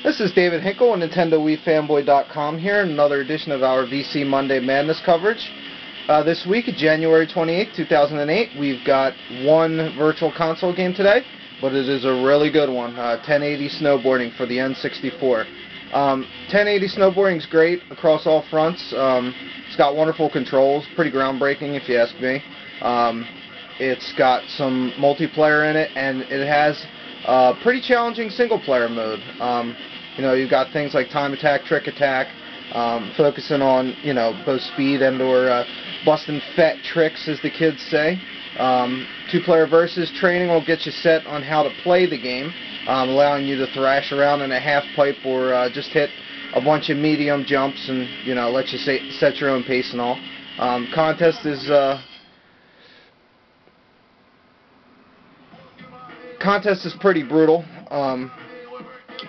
This is David Hinkle of NintendoWiiFanboy.com here in another edition of our VC Monday Madness coverage. This week, January 28, 2008, we've got one virtual console game today, but it is a really good one, 1080 snowboarding for the N64. 1080 snowboarding is great across all fronts. It's got wonderful controls, pretty groundbreaking if you ask me. It's got some multiplayer in it, and it has pretty challenging single-player mode. You've got things like time attack, trick attack, focusing on, both speed and/or busting fat tricks, as the kids say. Two-player versus training will get you set on how to play the game, allowing you to thrash around in a half pipe or just hit a bunch of medium jumps and, let you set your own pace and all. Contest is pretty brutal.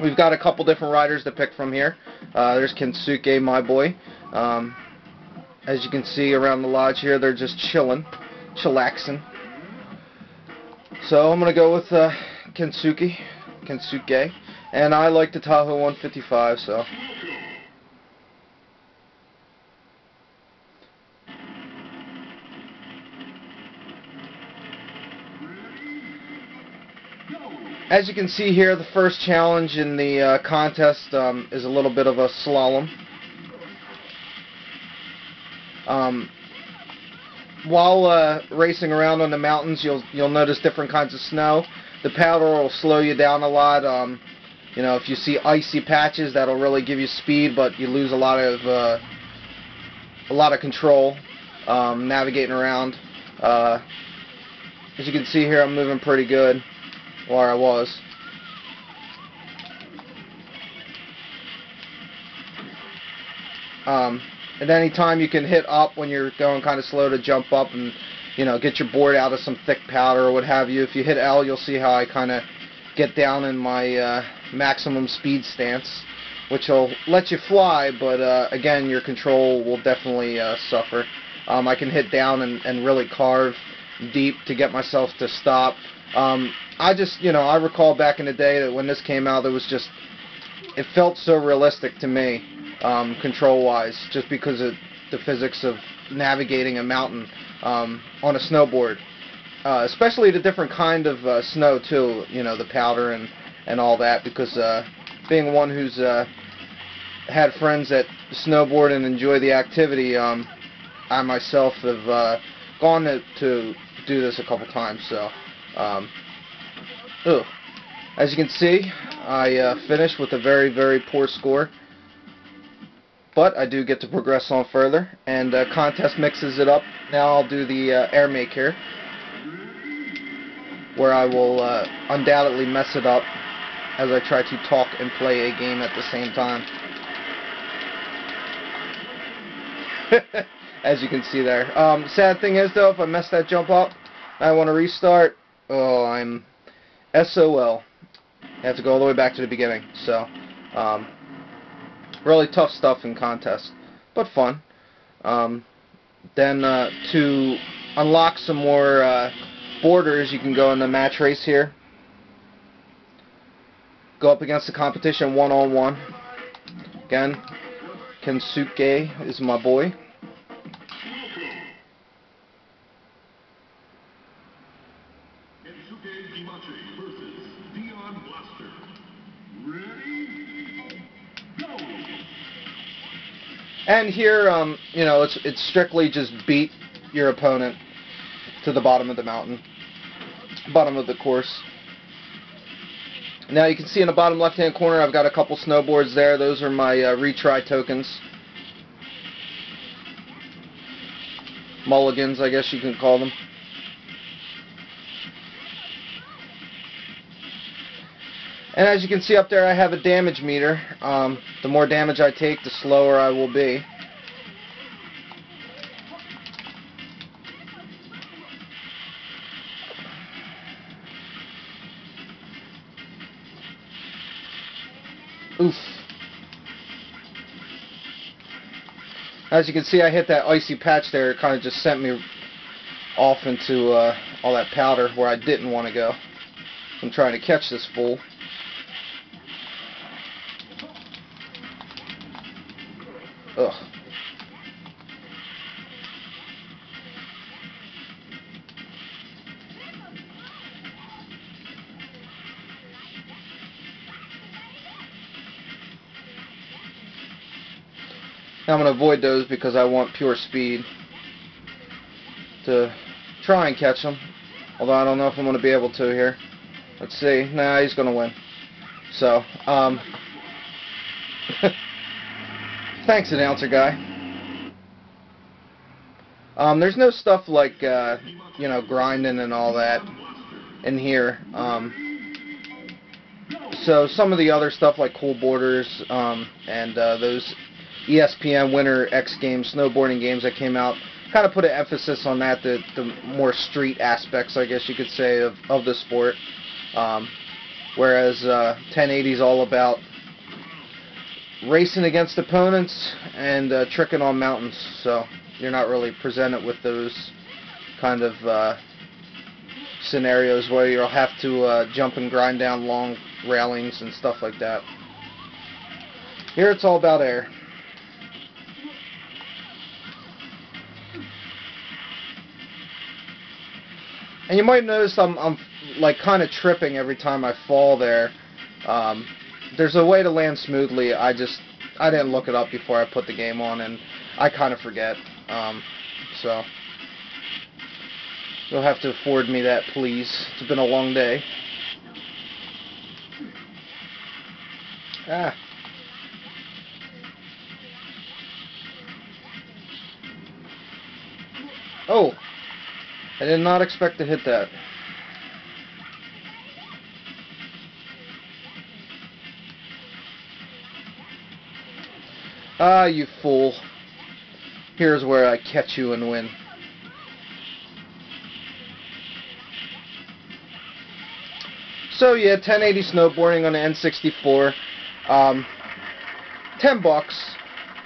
We've got a couple different riders to pick from here. There's Kensuke, my boy. As you can see around the lodge here, they're just chillaxing. So I'm going to go with Kensuke, and I like the Tahoe 155, so. As you can see here, the first challenge in the contest is a little bit of a slalom. While racing around on the mountains, you'll notice different kinds of snow. The powder will slow you down a lot. If you see icy patches, that'll really give you speed, but you lose a lot of control navigating around. As you can see here, I'm moving pretty good. Where I was. At any time you can hit up when you're going kind of slow to jump up and get your board out of some thick powder or what have you. If you hit L, you'll see how I kind of get down in my maximum speed stance, which will let you fly, but again, your control will definitely suffer. I can hit down and really carve deep to get myself to stop. I recall back in the day that when this came out, it felt so realistic to me, control-wise, just because of the physics of navigating a mountain on a snowboard. Especially the different kind of snow, too, the powder and all that, because being one who's had friends that snowboard and enjoy the activity, I myself have gone to do this a couple times, so. As you can see, I finished with a very, very poor score, but I do get to progress on further, and contest mixes it up. Now I'll do the air make here, where I will undoubtedly mess it up as I try to talk and play a game at the same time. As you can see there. Sad thing is, though, if I mess that jump up and I want to restart, I'm SOL. I have to go all the way back to the beginning. So, really tough stuff in contest, but fun. Then to unlock some more borders, you can go in the match race here. Go up against the competition one-on-one. Again, Kensuke is my boy. And here, it's strictly just beat your opponent to the bottom of the mountain, bottom of the course. Now you can see in the bottom left-hand corner, I've got a couple snowboards there. Those are my retry tokens. Mulligans, I guess you can call them. And as you can see up there, I have a damage meter. The more damage I take, the slower I will be. Oof. As you can see, I hit that icy patch there. It kind of just sent me off into all that powder where I didn't want to go. I'm trying to catch this fool. Ugh. I'm going to avoid those because I want pure speed to try and catch him. Although I don't know if I'm going to be able to here. Let's see. Nah, he's going to win. So, thanks, announcer guy. There's no stuff like, you know, grinding and all that in here. So some of the other stuff like Cool Borders and those ESPN Winter X Games, snowboarding games that came out, kind of put an emphasis on that, the more street aspects, I guess you could say, of the sport. Whereas 1080 is all about racing against opponents and tricking on mountains. So you're not really presented with those kind of scenarios where you'll have to jump and grind down long railings and stuff like that. Here it's all about air. And you might notice I'm like kind of tripping every time I fall there. There's a way to land smoothly. I didn't look it up before I put the game on, and I kind of forget. So you'll have to afford me that, please. It's been a long day. Ah. Oh. I did not expect to hit that. Ah, you fool. Here's where I catch you and win. So yeah, 1080 snowboarding on the N64. $10,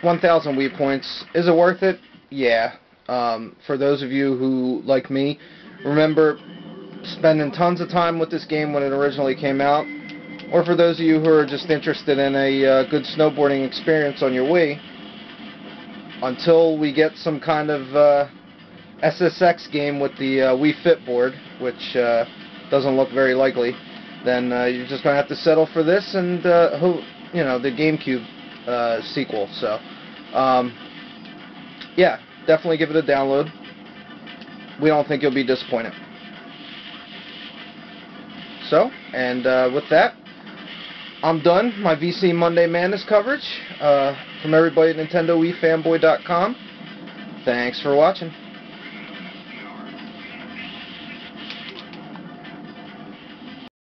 1,000 Wii points. Is it worth it? Yeah. For those of you who, like me, remember spending tons of time with this game when it originally came out, or for those of you who are just interested in a good snowboarding experience on your Wii, until we get some kind of SSX game with the Wii Fit board, which doesn't look very likely, then you're just going to have to settle for this and you know, the GameCube sequel. So yeah, definitely give it a download. We don't think you'll be disappointed. So, and with that, I'm done. My VC Monday Madness coverage from everybody at NintendoWiiFanboy.com. Thanks for watching.